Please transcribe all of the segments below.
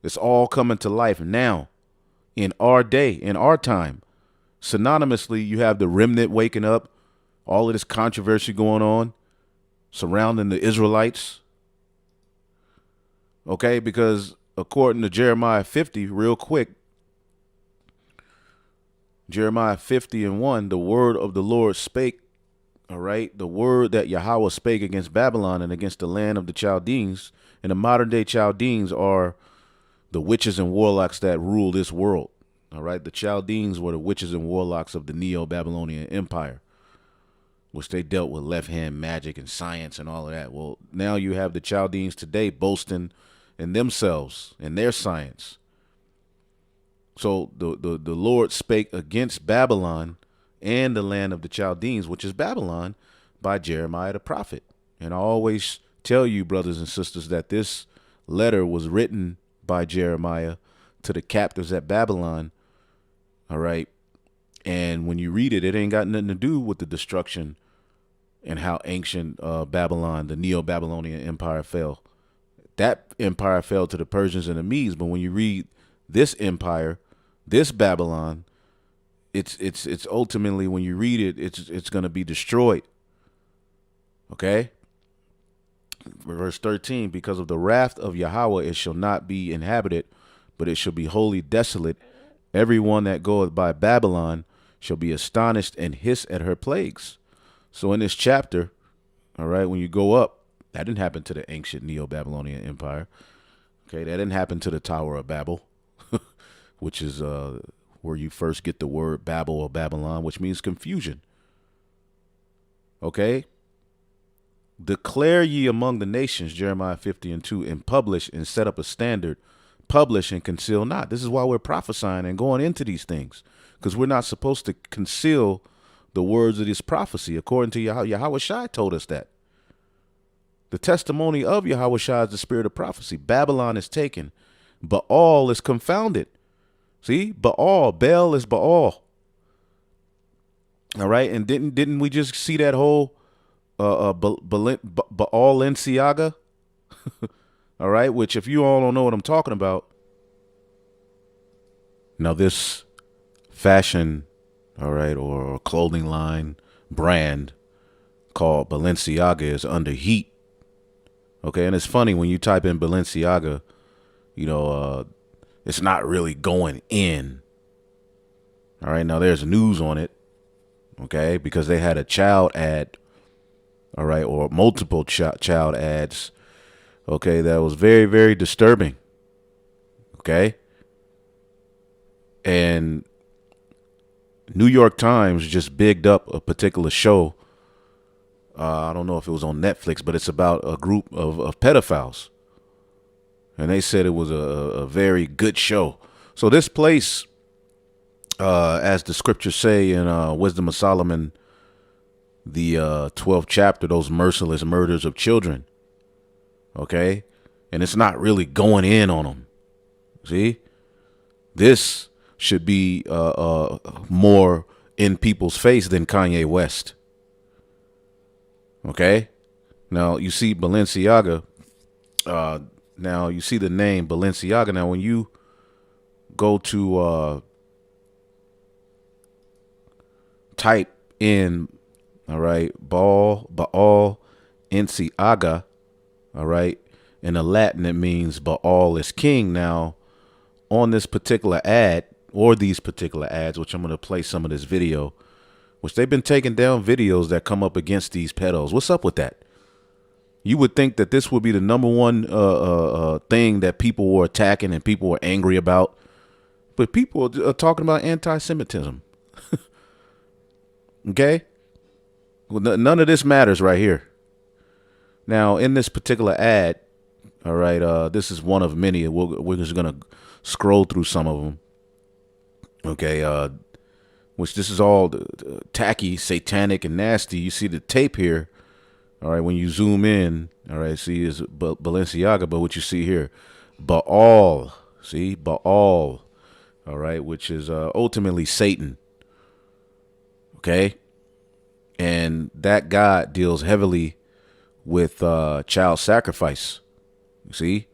It's all coming to life now in our day, in our time. Synonymously, you have the remnant waking up, all of this controversy going on surrounding the Israelites. Okay, because according to Jeremiah 50, real quick, Jeremiah 50 and 1, the word of the Lord spake, all right, the word that Yahweh spake against Babylon and against the land of the Chaldeans. And the modern day Chaldeans are the witches and warlocks that rule this world. All right, the Chaldeans were the witches and warlocks of the Neo-Babylonian Empire, which they dealt with left-hand magic and science and all of that. Well, now you have the Chaldeans today boasting in themselves and their science. So the Lord spake against Babylon and the land of the Chaldeans, which is Babylon, by Jeremiah the prophet. And I always tell you, brothers and sisters, that this letter was written by Jeremiah to the captives at Babylon. All right. And when you read it, it ain't got nothing to do with the destruction and how ancient Babylon, the Neo-Babylonian Empire, fell. That empire fell to the Persians and the Medes. But when you read this empire, this Babylon, it's ultimately, when you read it, it's going to be destroyed. Okay? Verse 13, because of the wrath of Yahweh it shall not be inhabited, but it shall be wholly desolate. Everyone that goeth by Babylon shall be astonished and hiss at her plagues. So in this chapter, all right, when you go up, that didn't happen to the ancient Neo-Babylonian Empire. Okay, that didn't happen to the Tower of Babel, which is where you first get the word Babel or Babylon, which means confusion. Okay? Declare ye among the nations, Jeremiah 50 and 2, and publish and set up a standard. Publish and conceal not. This is why we're prophesying and going into these things, because we're not supposed to conceal the words of this prophecy, according to Yahweh Shai told us that. The testimony of Yahweh Shai is the spirit of prophecy. Babylon is taken, Baal is confounded. See, Baal is Baal. All right, and didn't we just see that whole Balenciaga? All right, which, if you all don't know what I'm talking about, now this fashion, all right, or clothing line brand called Balenciaga is under heat. Okay, and it's funny when you type in Balenciaga, it's not really going in. All right, now there's news on it, okay, because they had a child ad, all right, or multiple child ads, okay, that was very, very disturbing, okay? And New York Times just bigged up a particular show. I don't know if it was on Netflix, but it's about a group of pedophiles. And they said it was a very good show. So this place, as the scriptures say in Wisdom of Solomon, the 12th chapter, those merciless murders of children. Okay? And it's not really going in on them. See? This should be more in people's face than Kanye West. Okay? Now, you see Balenciaga. Now, you see the name Balenciaga. Now, when you go to type in, all right, Baal, Enciaga, all right, in the Latin, it means Baal is king. Now, on this particular ad, or these particular ads, which I'm going to play some of this video, which they've been taking down videos that come up against these pedos. What's up with that? You would think that this would be the number one thing that people were attacking and people were angry about. But people are talking about anti-Semitism. Okay? Well, none of this matters right here. Now, in this particular ad, all right, this is one of many. We're just going to scroll through some of them. Okay, which this is all tacky, satanic, and nasty. You see the tape here. All right, when you zoom in, all right, see is Balenciaga, but what you see here, Baal, see, Baal, all right, which is ultimately Satan, okay? And that God deals heavily with child sacrifice, you see?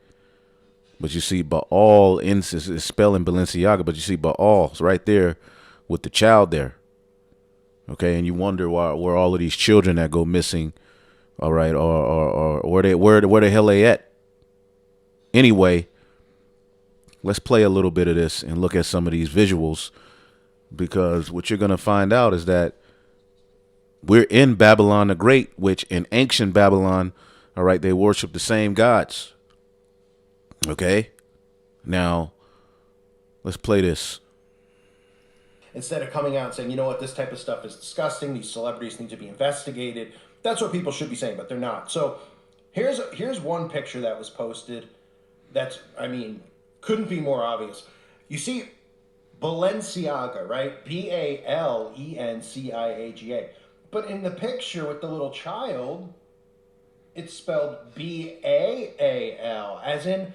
But you see Baal is spelling Balenciaga, but you see Baal's right there with the child there. Okay, and you wonder where all of these children that go missing, all right, or where the hell they at? Anyway, let's play a little bit of this and look at some of these visuals, because what you're gonna find out is that we're in Babylon the Great, which in ancient Babylon, all right, they worship the same gods. Okay, now let's play this. Instead of coming out and saying, you know what, this type of stuff is disgusting, these celebrities need to be investigated. That's what people should be saying, but they're not. So here's one picture that was posted that's, I mean, couldn't be more obvious. You see Balenciaga, right? Balenciaga. But in the picture with the little child, it's spelled Baal, as in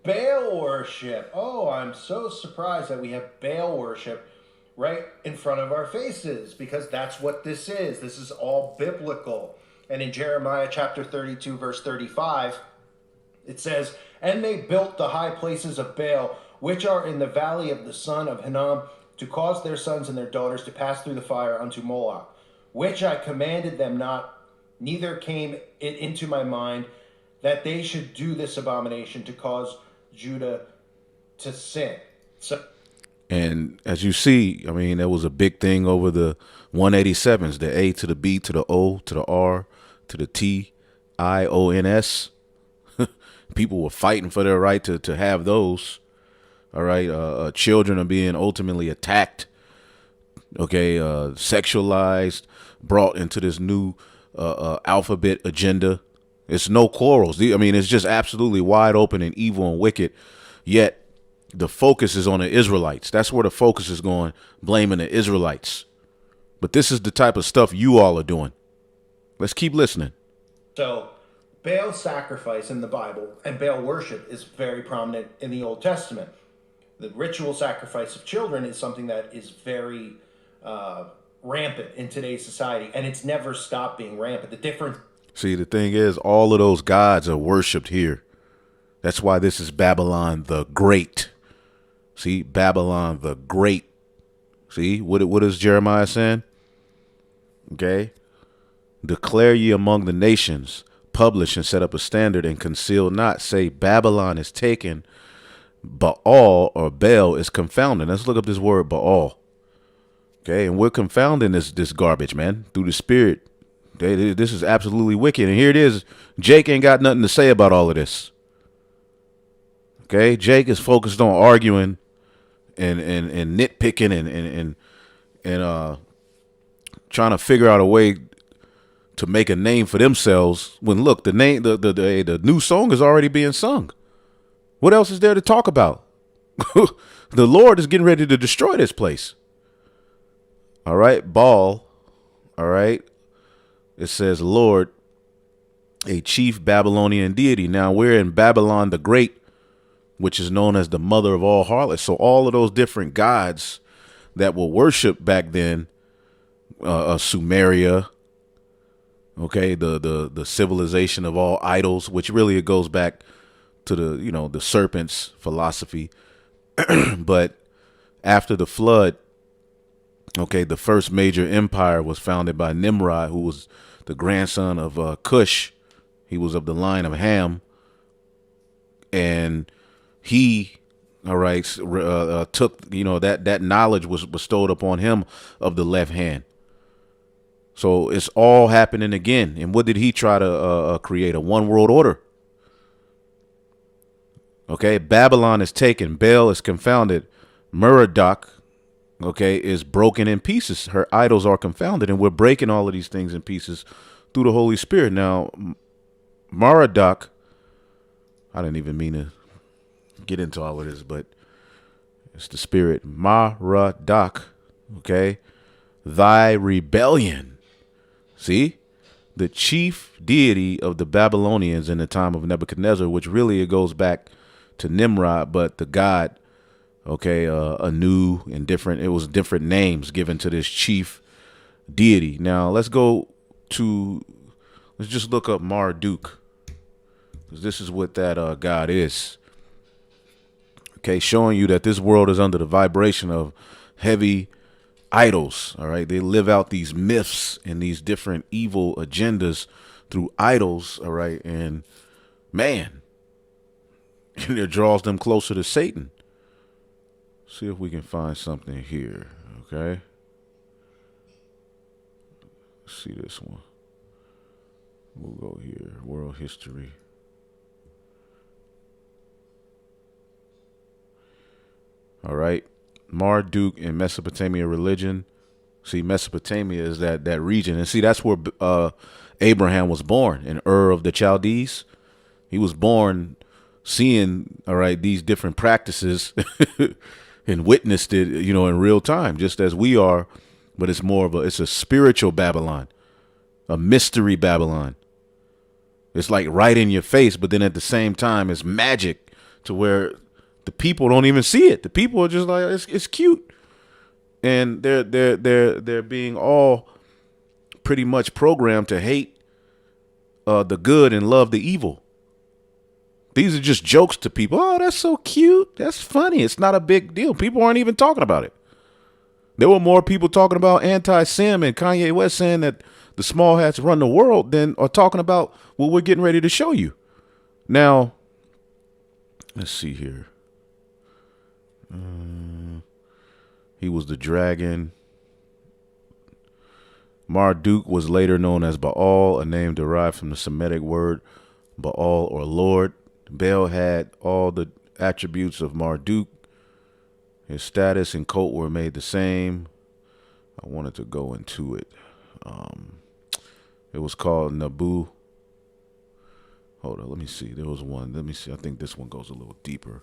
Baal worship. Oh, I'm so surprised that we have Baal worship right in front of our faces, because that's what this is. This is all biblical. And in Jeremiah chapter 32, verse 35, it says, "And they built the high places of Baal, which are in the valley of the son of Hinnom, to cause their sons and their daughters to pass through the fire unto Moloch, which I commanded them not, neither came it into my mind that they should do this abomination to cause Judah to sin." So, And as you see, I mean, there was a big thing over the 187s, the A to the B to the O to the R to the T, IONS. People were fighting for their right to have those. All right. Children are being ultimately attacked. Okay. Sexualized, brought into this new alphabet agenda. It's no quarrels. I mean, it's just absolutely wide open and evil and wicked. Yet the focus is on the Israelites. That's where the focus is going, blaming the Israelites. But this is the type of stuff you all are doing. Let's keep listening. So Baal sacrifice in the Bible and Baal worship is very prominent in the Old Testament. The ritual sacrifice of children is something that is very rampant in today's society, and it's never stopped being rampant. The difference. See, the thing is, all of those gods are worshipped here. That's why this is Babylon the Great. See, Babylon the Great. See, what is Jeremiah saying? Okay. Declare ye among the nations, publish and set up a standard, and conceal not. Say, Babylon is taken, Baal or Baal is confounded. Let's look up this word Baal. Okay, and we're confounding this garbage, man, through the Spirit. Okay, this is absolutely wicked. And here it is. Jake ain't got nothing to say about all of this. Okay, Jake is focused on arguing and nitpicking and trying to figure out a way to make a name for themselves. When look, the new song is already being sung. What else is there to talk about? The Lord is getting ready to destroy this place. All right, Baal. All right, it says Lord, a chief Babylonian deity. Now we're in Babylon the Great, which is known as the mother of all harlots. So all of those different gods that were worshipped back then, Sumeria, okay, the civilization of all idols, which really it goes back to the serpent's philosophy. But after the flood, okay, the first major empire was founded by Nimrod, who was the grandson of Cush. He was of the line of Ham, and he, all right, took, that knowledge was bestowed upon him of the left hand. So it's all happening again. And what did he try to create? A one world order. Okay, Babylon is taken. Baal is confounded. Merodach, okay, is broken in pieces. Her idols are confounded, and we're breaking all of these things in pieces through the Holy Spirit. Now, Merodach, I didn't even mean to get into all of this, but it's the Spirit. Merodach, okay, thy rebellion. See, the chief deity of the Babylonians in the time of Nebuchadnezzar, which really it goes back to Nimrod, but the god, okay, Anu, and it was different names given to this chief deity. Now let's just look up Marduk, because this is what that god is. Okay, showing you that this world is under the vibration of heavy idols. All right, they live out these myths and these different evil agendas through idols. All right, and man, it draws them closer to Satan. See if we can find something here. Okay, let's see this one. We'll go here. World history. All right. Marduk in Mesopotamia religion. See, Mesopotamia is that region. And see, that's where Abraham was born, in Ur of the Chaldees. He was born seeing, all right, these different practices and witnessed it, in real time, just as we are. But it's more of it's a spiritual Babylon, a mystery Babylon. It's like right in your face, but then at the same time, it's magic to where the people don't even see it. The people are just like, it's cute, and they're being all pretty much programmed to hate the good and love the evil. These are just jokes to people. Oh, that's so cute. That's funny. It's not a big deal. People aren't even talking about it. There were more people talking about anti-Sim and Kanye West saying that the small hats run the world than are talking about what we're getting ready to show you. Now, let's see here. He was the dragon. Marduk was later known as Baal, a name derived from the Semitic word Baal or Lord. Baal had all the attributes of Marduk. His status and cult were made the same. I wanted to go into it. It was called Nabu. Hold on, let me see. There was one. Let me see. I think this one goes a little deeper.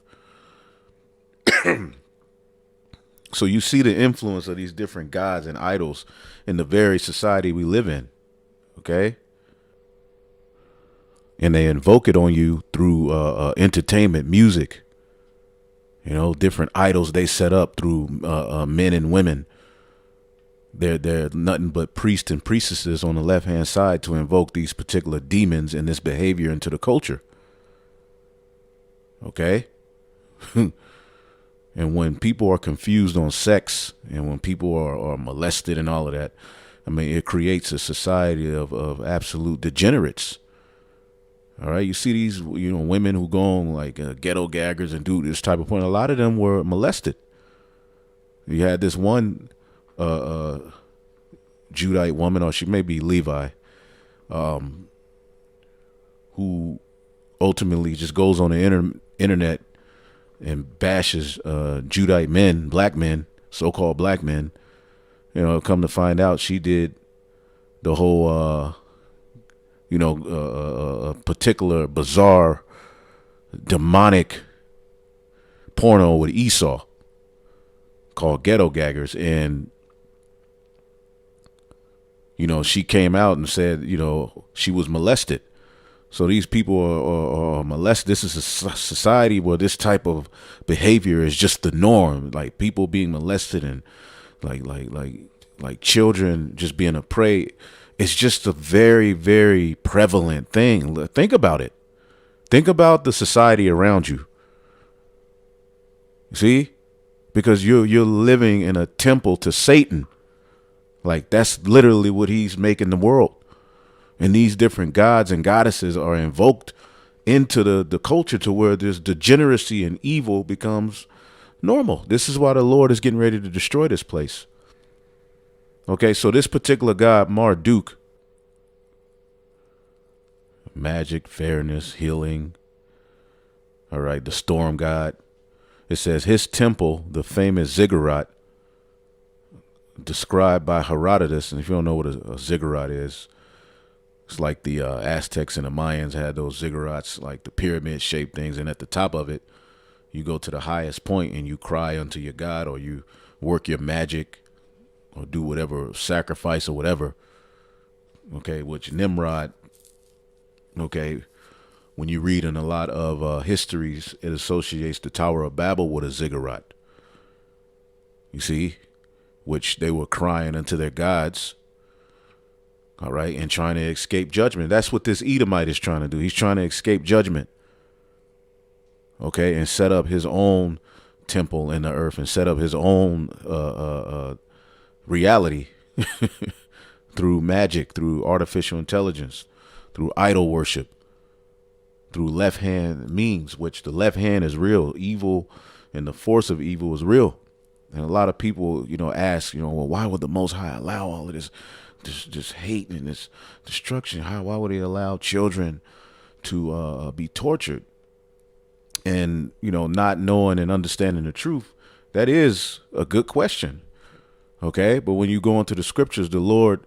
So you see the influence of these different gods and idols in the very society we live in. Okay? And they invoke it on you through entertainment, music. Different idols they set up through men and women. They're nothing but priests and priestesses on the left-hand side to invoke these particular demons and this behavior into the culture. Okay? And when people are confused on sex and when people are molested and all of that, I mean, it creates a society of absolute degenerates. All right. You see these, women who go on like ghetto gaggers and do this type of point. A lot of them were molested. You had this one Judite woman, or she may be Levi, who ultimately just goes on the internet and bashes Judite men, black men, so-called black men. Come to find out, she did the whole, particular bizarre, demonic porno with Esau called Ghetto Gaggers. And, she came out and said, she was molested. So these people are molested. This is a society where this type of behavior is just the norm. Like people being molested and like children just being a prey. It's just a very, very prevalent thing. Think about it. Think about the society around you. See? Because you're living in a temple to Satan. Like that's literally what he's making the world. And these different gods and goddesses are invoked into the culture to where this degeneracy and evil becomes normal. This is why the Lord is getting ready to destroy this place. Okay, so this particular god, Marduk, magic, fairness, healing. All right, the storm god. It says his temple, the famous ziggurat, described by Herodotus. And if you don't know what a ziggurat is, it's like the Aztecs and the Mayans had those ziggurats, like the pyramid-shaped things. And at the top of it, you go to the highest point and you cry unto your God, or you work your magic or do whatever, sacrifice or whatever. Okay, which Nimrod, okay, when you read in a lot of histories, it associates the Tower of Babel with a ziggurat. You see, which they were crying unto their gods. All right, and trying to escape judgment. That's what this Edomite is trying to do. He's trying to escape judgment. okay, and set up his own temple in the earth and set up his own reality through magic, through artificial intelligence, through idol worship, through left hand means, which the left hand is real. Evil and the force of evil is real. And a lot of people, ask, well, why would the Most High allow all of this hate and this destruction? Why would He allow children to be tortured? And not knowing and understanding the truth, that is a good question. Okay, but when you go into the scriptures, the Lord,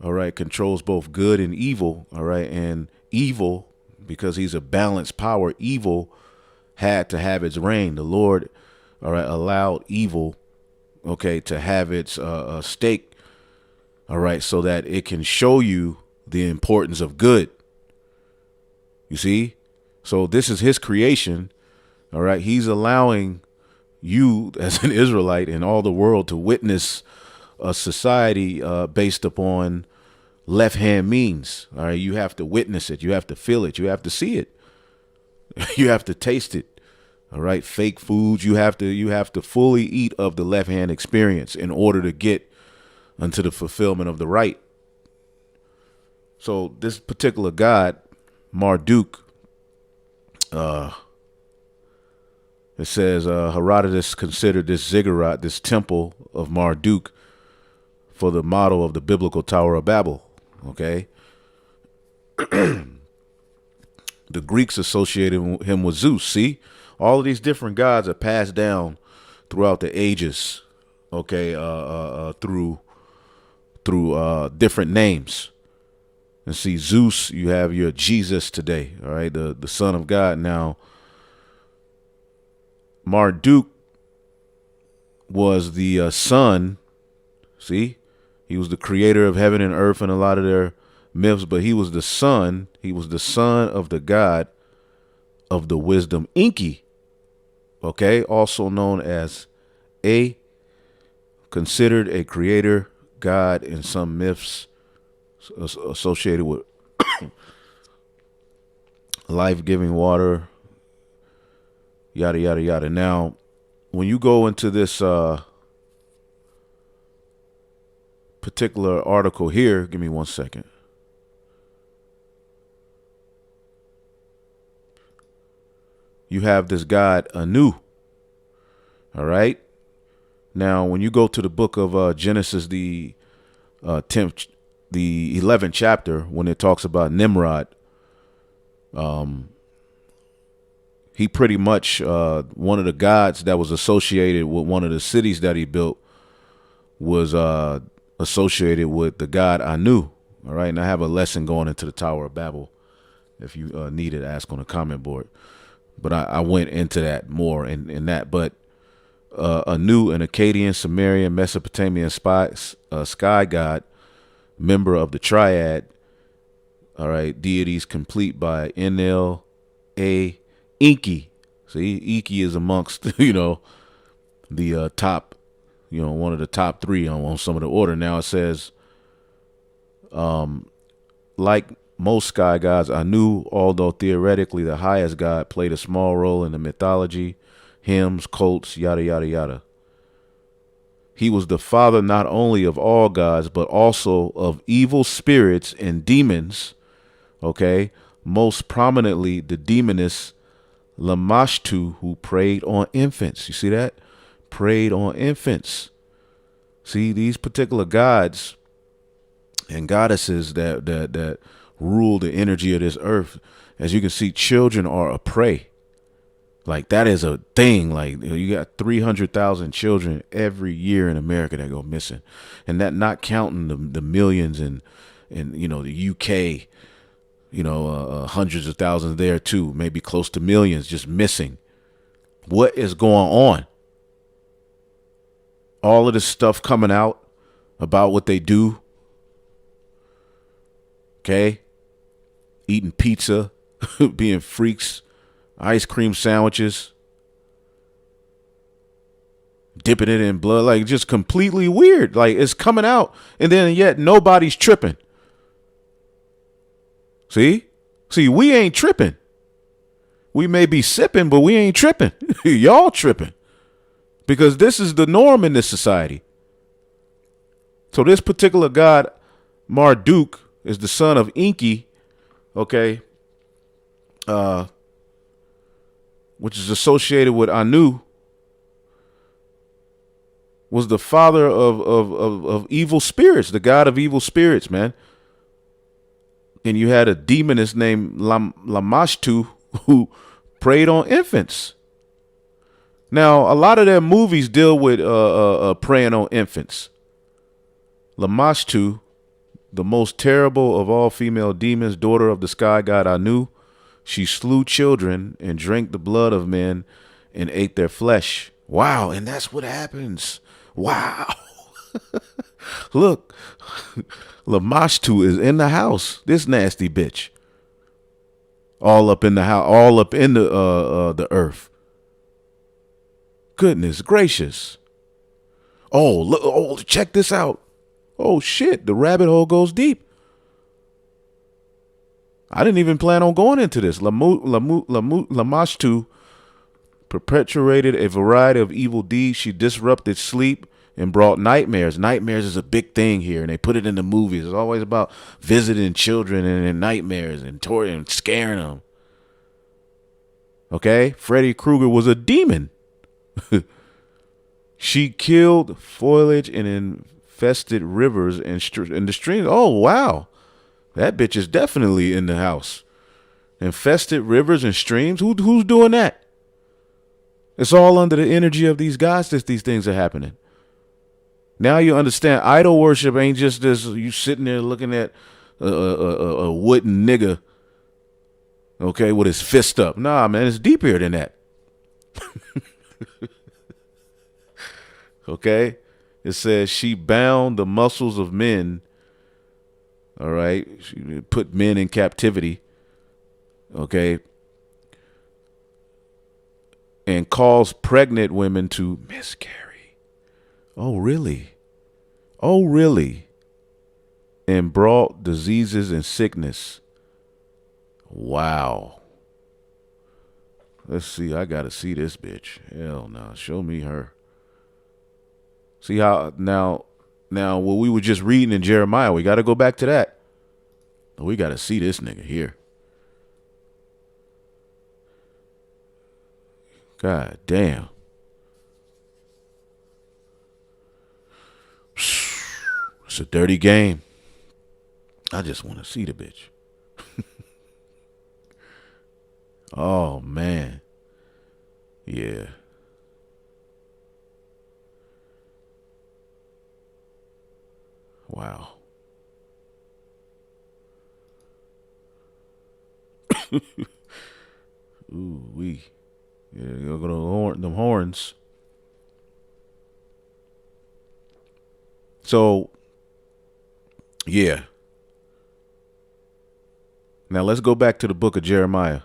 all right, controls both good and evil. All right, and evil, because He's a balanced power, evil had to have its reign. The Lord, all right, allowed evil, okay, to have its stake, all right, so that it can show you the importance of good. You see? So this is His creation, all right? He's allowing you as an Israelite and all the world to witness a society based upon left-hand means, all right? You have to witness it. You have to feel it. You have to see it. You have to taste it. All right, fake foods. You have to fully eat of the left hand experience in order to get unto the fulfillment of the right. So this particular god, Marduk, it says Herodotus considered this ziggurat, this temple of Marduk, for the model of the biblical Tower of Babel. Okay. The Greeks associated him with Zeus. See, all of these different gods are passed down throughout the ages. Okay, through different names. And see, Zeus, you have your Jesus today. All right, the Son of God. Now, Marduk was the son. See, he was the creator of heaven and earth and a lot of their myths, but he was the son. He was the son of the god of the wisdom Enki. Okay, also known as considered a creator god in some myths associated with life-giving water, yada yada yada. Now, when you go into this particular article here, give me 1 second. You have this god Anu. All right. Now, when you go to the book of Genesis, the 11th chapter, when it talks about Nimrod, he pretty much one of the gods that was associated with one of the cities that he built was associated with the god Anu. All right. And I have a lesson going into the Tower of Babel. If you need it, ask on the comment board. But I went into that more in that. But Anu, an Akkadian, Sumerian, Mesopotamian sky god, member of the triad, all right, deities complete by Enlil, Enki. See, Enki is amongst, the top, one of the top three on some of the order. Now it says, like most sky gods, Anu, although theoretically the highest god, played a small role in the mythology, hymns, cults, yada, yada, yada. He was the father not only of all gods, but also of evil spirits and demons, okay? Most prominently, the demoness Lamashtu, who preyed on infants. You see that? Preyed on infants. See, these particular gods and goddesses that rule the energy of this earth, as you can see, children are a prey. Like, that is a thing. Like, you got 300,000 children every year in America that go missing, and that not counting the millions in the UK, hundreds of thousands there too, maybe close to millions just missing. What is going on? All of this stuff coming out about what they do. Okay, eating pizza, being freaks, ice cream sandwiches, dipping it in blood, like just completely weird. Like, it's coming out, and then yet nobody's tripping. See, we ain't tripping. We may be sipping, but we ain't tripping. Y'all tripping. Because this is the norm in this society. So this particular god, Marduk, is the son of Enki, okay, which is associated with Anu, was the father of evil spirits, the god of evil spirits, man. And you had a demoness named Lamashtu who preyed on infants. Now, a lot of their movies deal with preying on infants. Lamashtu, the most terrible of all female demons, daughter of the sky god Anu, she slew children and drank the blood of men and ate their flesh. Wow, and that's what happens. Wow. Look, Lamashtu is in the house. This nasty bitch. All up in the house, all up in the earth. Goodness gracious. Oh, look, oh, check this out. Oh shit, the rabbit hole goes deep. I didn't even plan on going into this. Lamashtu perpetuated a variety of evil deeds. She disrupted sleep and brought nightmares. Nightmares is a big thing here, and they put it in the movies. It's always about visiting children and nightmares and scaring them. Okay? Freddy Krueger was a demon. She killed foliage and infested rivers and the streams. Oh, wow. That bitch is definitely in the house. Infested rivers and streams? Who's doing that? It's all under the energy of these gods that these things are happening. Now you understand idol worship ain't just this, you sitting there looking at a wooden nigga, okay, with his fist up. Nah, man, it's deeper than that. Okay? It says she bound the muscles of men. All right? She put men in captivity. Okay? And caused pregnant women to miscarry. Oh, really? Oh, really? And brought diseases and sickness. Wow. Let's see. I got to see this bitch. Hell no. Show me her. See how now what we were just reading in Jeremiah, we got to go back to that. We got to see this nigga here. God damn. It's a dirty game. I just want to see the bitch. Oh, man. Yeah. Wow. Ooh, wee. Yeah, you're gonna them horns. So, yeah. Now let's go back to the book of Jeremiah.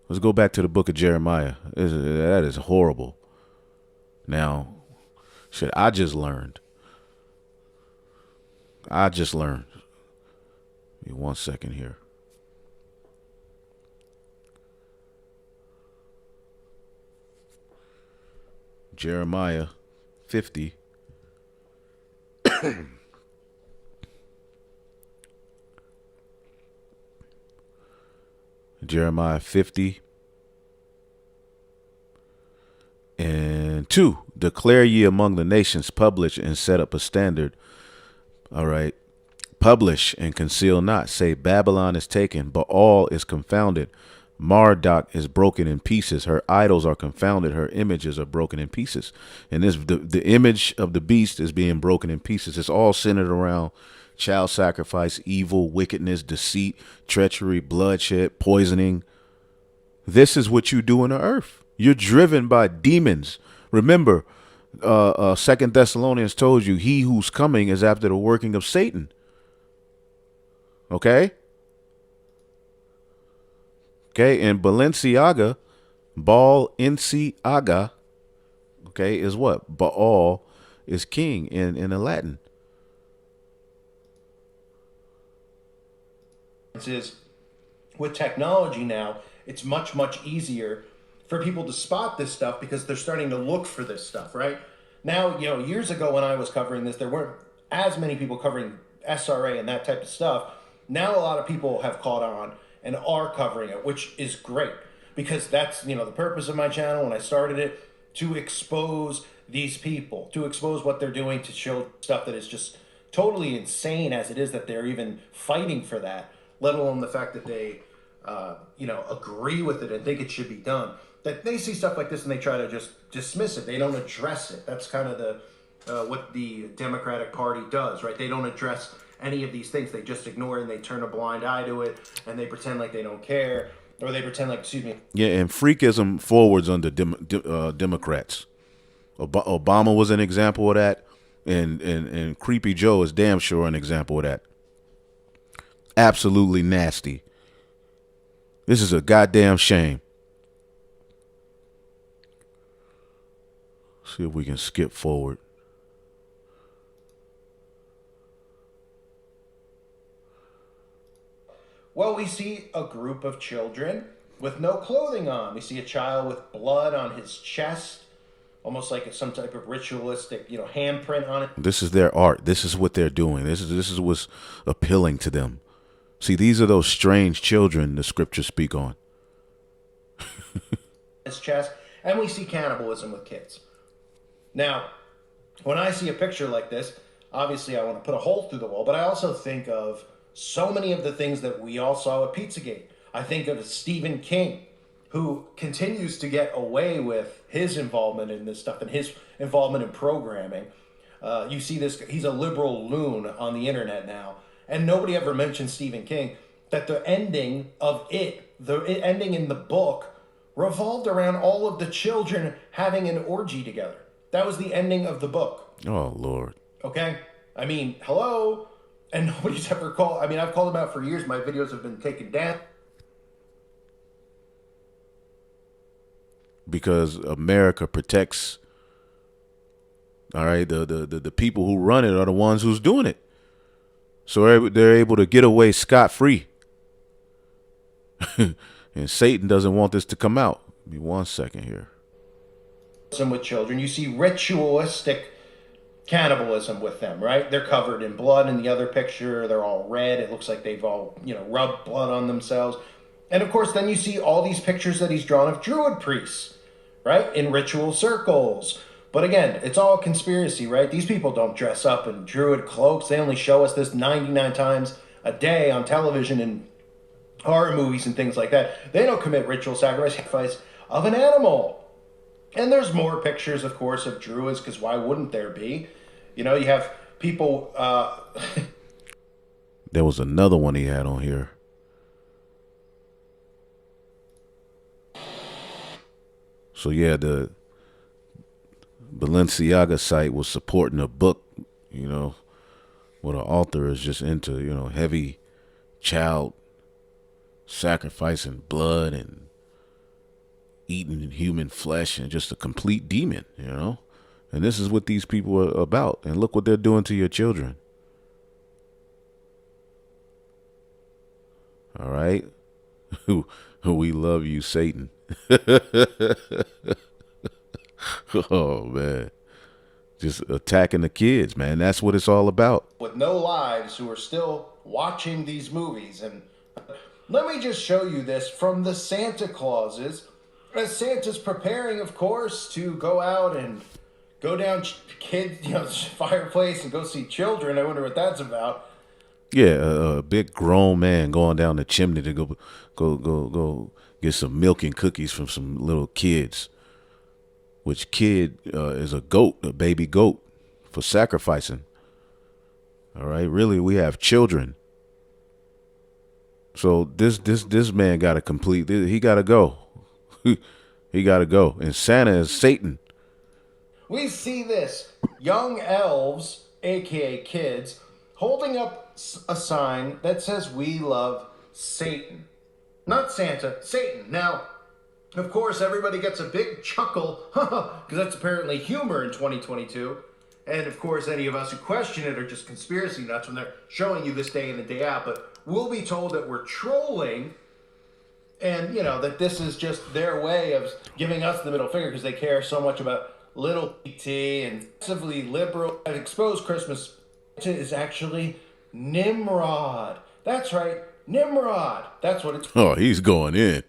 Let's go back to the book of Jeremiah. That is horrible. Now, shit, I just learned. Give me 1 second here. Jeremiah 50. Jeremiah 50 and 2. Declare ye among the nations, publish and set up a standard. All right. Publish and conceal not. Say Babylon is taken, Baal is confounded. Marduk is broken in pieces. Her idols are confounded. Her images are broken in pieces. And this the image of the beast is being broken in pieces. It's all centered around child sacrifice, evil, wickedness, deceit, treachery, bloodshed, poisoning. This is what you do in the earth. You're driven by demons. Remember, 2 Thessalonians told you, he who's coming is after the working of Satan. Okay? Okay, and Balenciaga, okay, is what? Baal is king in the Latin. is with technology now, it's much, much easier for people to spot this stuff because they're starting to look for this stuff, right? Now, years ago when I was covering this, there weren't as many people covering SRA and that type of stuff. Now a lot of people have caught on and are covering it, which is great because that's, the purpose of my channel when I started it, to expose these people, to expose what they're doing, to show stuff that is just totally insane as it is that they're even fighting for that, let alone the fact that they, agree with it and think it should be done. That they see stuff like this and they try to just dismiss it. They don't address it. That's kind of the what the Democratic Party does, right? They don't address any of these things. They just ignore it and they turn a blind eye to it and they pretend like they don't care, or they pretend like, excuse me. Yeah, and freakism forwards under Democrats. Obama was an example of that, and Creepy Joe is damn sure an example of that. Absolutely nasty. This is a goddamn shame. See if we can skip forward. Well, we see a group of children with no clothing on. We see a child with blood on his chest, almost like some type of ritualistic, handprint on it. This is their art. This is what they're doing. This is what's appealing to them. See, these are those strange children the scriptures speak on. His chest, and we see cannibalism with kids. Now, when I see a picture like this, obviously I want to put a hole through the wall, but I also think of so many of the things that we all saw at Pizzagate. I think of Stephen King, who continues to get away with his involvement in this stuff and his involvement in programming. You see this, he's a liberal loon on the internet now, and nobody ever mentions Stephen King, that the ending of the ending in the book revolved around all of the children having an orgy together. That was the ending of the book. Oh, Lord. Okay? I mean, hello? And nobody's ever called. I mean, I've called them out for years. My videos have been taken down. Because America protects, all right, the people who run it are the ones who's doing it. So they're able to get away scot-free. And Satan doesn't want this to come out. Give me 1 second here. With children, you see ritualistic cannibalism with them, right? They're covered in blood. In the other picture, they're all red. It looks like they've all, rubbed blood on themselves. And of course, then you see all these pictures that he's drawn of Druid priests, right? In ritual circles. But again, it's all conspiracy, right? These people don't dress up in Druid cloaks. They only show us this 99 times a day on television and horror movies and things like that. They don't commit ritual sacrifice of an animal. And there's more pictures, of course, of Druids, because why wouldn't there be? You have people... There was another one he had on here. So yeah, the Balenciaga site was supporting a book, where the author is just into, heavy child sacrificing blood and eating human flesh and just a complete demon, And this is what these people are about. And look what they're doing to your children. All right? We love you, Satan. Oh, man. Just attacking the kids, man. That's what it's all about. With no lives who are still watching these movies. And let me just show you this from the Santa Clauses. As Santa's preparing, of course, to go out and go down kids, fireplace and go see children. I wonder what that's about. Yeah, a big grown man going down the chimney to go get some milk and cookies from some little kids. Which kid is a goat, a baby goat, for sacrificing. All right, really, we have children. So this man got to complete. He got to go. He got to go. And Santa is Satan. We see this young elves, aka kids, holding up a sign that says "We love Satan," not Santa, Satan. Now, of course, everybody gets a big chuckle because that's apparently humor in 2022. And of course, any of us who question it are just conspiracy nuts when they're showing you this day in and day out. But we'll be told that we're trolling, and that this is just their way of giving us the middle finger because they care so much about little t and massively liberal and exposed Christmas is actually Nimrod. That's right, Nimrod. That's what it's. Oh, he's going in.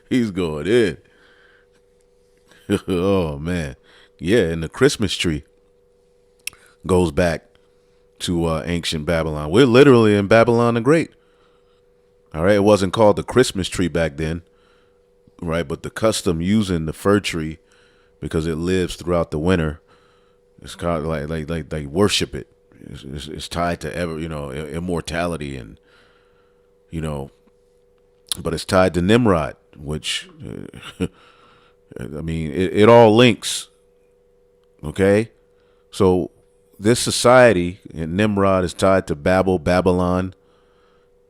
He's going in. Oh man, yeah. And the Christmas tree goes back to ancient Babylon. We're literally in Babylon the Great. All right, it wasn't called the Christmas tree back then, right? But the custom using the fir tree because it lives throughout the winter. It's kind of like they worship it. It's tied to immortality and you know, but it's tied to Nimrod, which I mean it all links. Okay, so this society and Nimrod is tied to Babylon,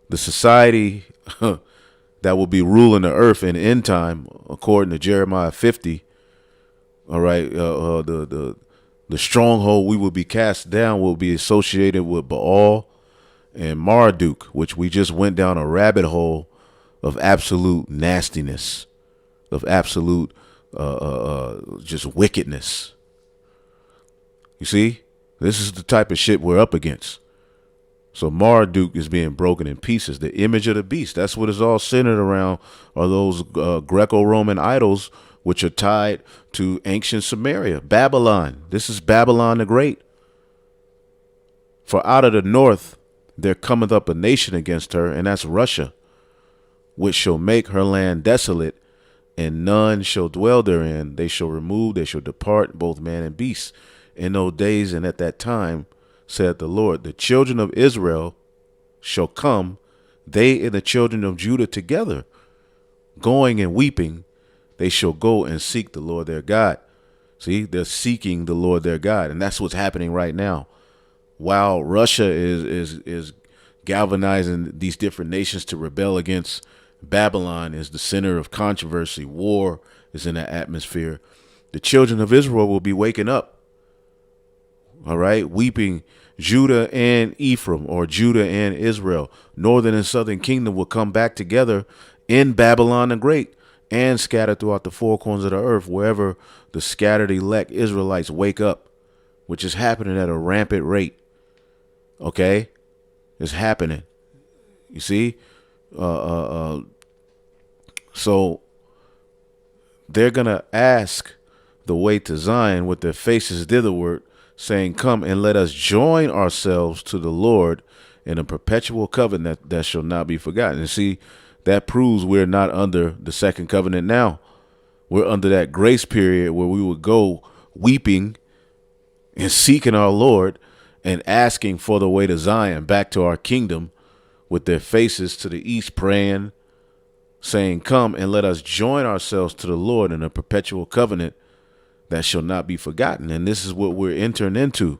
the society that will be ruling the earth in end time, according to Jeremiah 50. All right, the stronghold we will be cast down will be associated with Baal and Marduk, which we just went down a rabbit hole of absolute nastiness, of absolute just wickedness. You see, this is the type of shit we're up against. So Marduk is being broken in pieces. The image of the beast, that's what it's all centered around, are those Greco-Roman idols which are tied to ancient Samaria, Babylon. This is Babylon the Great. For out of the north there cometh up a nation against her, and that's Russia, which shall make her land desolate, and none shall dwell therein. They shall remove, they shall depart, both man and beast. In those days and at that time, saith the Lord, the children of Israel shall come, they and the children of Judah together, going and weeping. They shall go and seek the Lord their God. See, they're seeking the Lord their God, and that's what's happening right now. While Russia is galvanizing these different nations to rebel against Babylon, is the center of controversy. War is in the atmosphere. The children of Israel will be waking up. All right, weeping. Judah and Ephraim, or Judah and Israel, northern and southern kingdom, will come back together in Babylon the Great and scattered throughout the four corners of the earth, wherever the scattered elect Israelites wake up, which is happening at a rampant rate. Okay, it's happening. You see, so they're gonna ask the way to Zion with their faces thitherward, saying, come and let us join ourselves to the Lord in a perpetual covenant that shall not be forgotten. And see, that proves we're not under the second covenant now. We're under that grace period where we would go weeping and seeking our Lord and asking for the way to Zion, back to our kingdom, with their faces to the east, praying, saying, come and let us join ourselves to the Lord in a perpetual covenant that shall not be forgotten. And this is what we're entering into.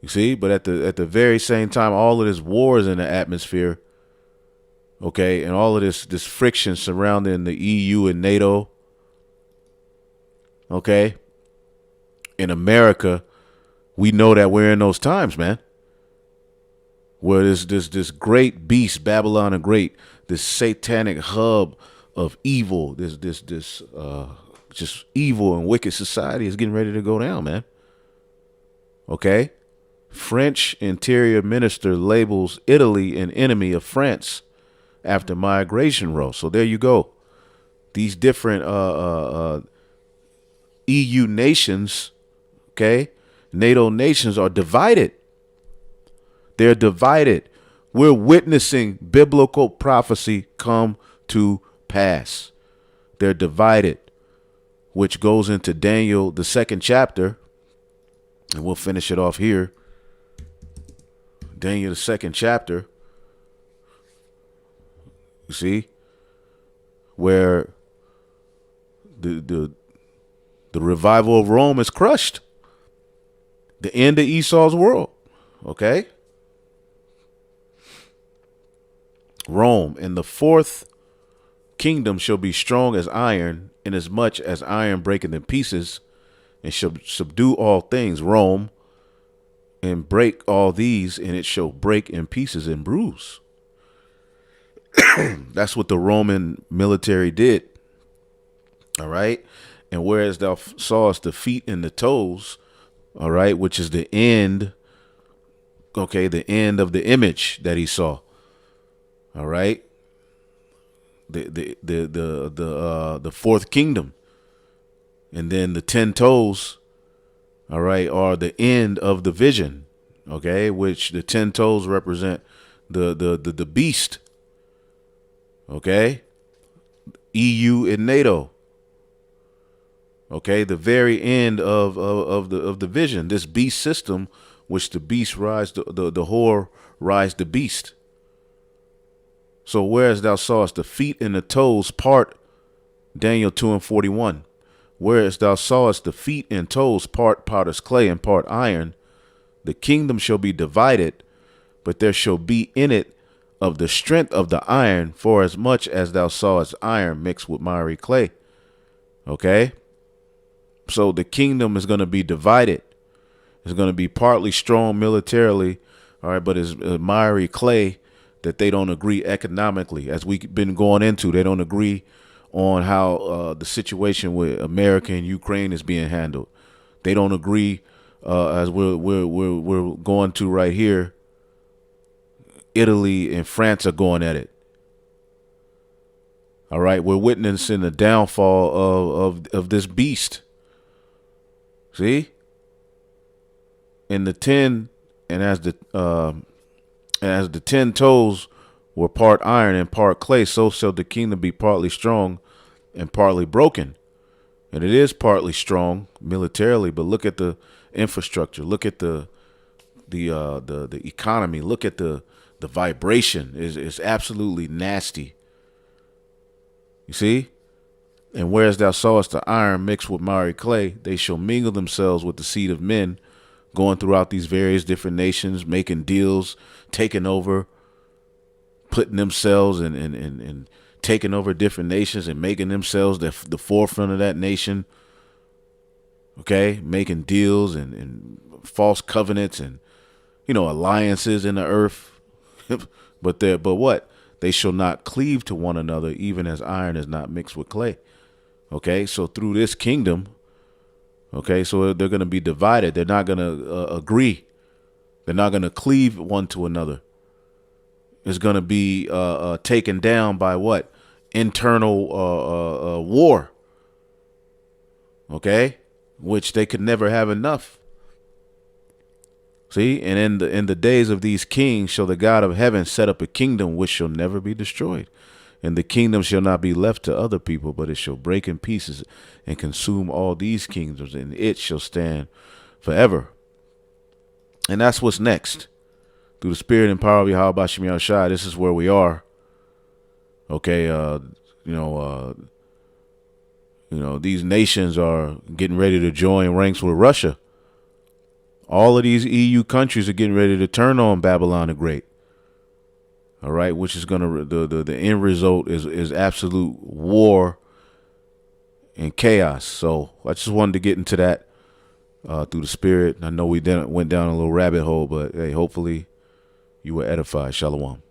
You see, but at the very same time, all of this war is in the atmosphere. Okay, and all of this friction surrounding the EU and NATO. Okay, in America, we know that we're in those times, man, where this great beast, Babylon the Great, this satanic hub of evil, this just evil and wicked society is getting ready to go down, man. Okay, French interior minister labels Italy an enemy of France after migration row. So there you go. These different EU nations, okay, NATO nations are divided. They're divided. We're witnessing biblical prophecy come to pass. They're divided, which goes into Daniel, the second chapter, and we'll finish it off here. Daniel, the second chapter. You see, where the revival of Rome is crushed. The end of Esau's world. Okay. Rome, and the fourth kingdom shall be strong as iron, inasmuch as iron breaketh in pieces, and shall subdue all things. Rome, and break all these, and it shall break in pieces and bruise. That's what the Roman military did. All right. And whereas thou sawest the feet and the toes, all right, which is the end, okay, the end of the image that he saw. All right. The fourth kingdom. And then the 10 toes, all right, are the end of the vision. Okay, which the 10 toes represent the beast. Okay. EU and NATO. Okay, the very end of the vision, this beast system, which the beast rides, the whore rides the beast. So whereas thou sawest the feet and the toes part, Daniel 2:41. Whereas thou sawest the feet and toes part potter's clay and part iron, the kingdom shall be divided, but there shall be in it of the strength of the iron, for as much as thou sawest iron mixed with miry clay. Okay? So the kingdom is going to be divided. It's going to be partly strong militarily, all right, but it's miry clay that they don't agree economically. As we've been going into, they don't agree on how the situation with America and Ukraine is being handled. They don't agree, as we're going to right here. Italy and France are going at it. All right, we're witnessing the downfall of this beast. See, and the 10, and as the 10 toes were part iron and part clay, so shall the kingdom be partly strong and partly broken. And it is partly strong militarily, but look at the infrastructure. Look at the economy. Look at the vibration. Is absolutely nasty. You see? And whereas thou sawest the iron mixed with miry clay, they shall mingle themselves with the seed of men, going throughout these various different nations, making deals, taking over, putting themselves and taking over different nations and making themselves the forefront of that nation. Okay, making deals and false covenants and alliances in the earth. but what? They shall not cleave to one another, even as iron is not mixed with clay. Okay, so through this kingdom, okay, so they're going to be divided. They're not going to agree. They're not going to cleave one to another. It's going to be taken down by what? Internal war. Okay, which they could never have enough. See, and in the days of these kings shall the God of heaven set up a kingdom which shall never be destroyed. And the kingdom shall not be left to other people, but it shall break in pieces and consume all these kingdoms, and it shall stand forever. And that's what's next. Through the spirit and power of Yahweh Bashem Yahushua, this is where we are. Okay, these nations are getting ready to join ranks with Russia. All of these EU countries are getting ready to turn on Babylon the Great. All right, which is gonna the end result is absolute war and chaos. So I just wanted to get into that through the spirit. I know we went down a little rabbit hole, but hey, hopefully you were edified. Shalom.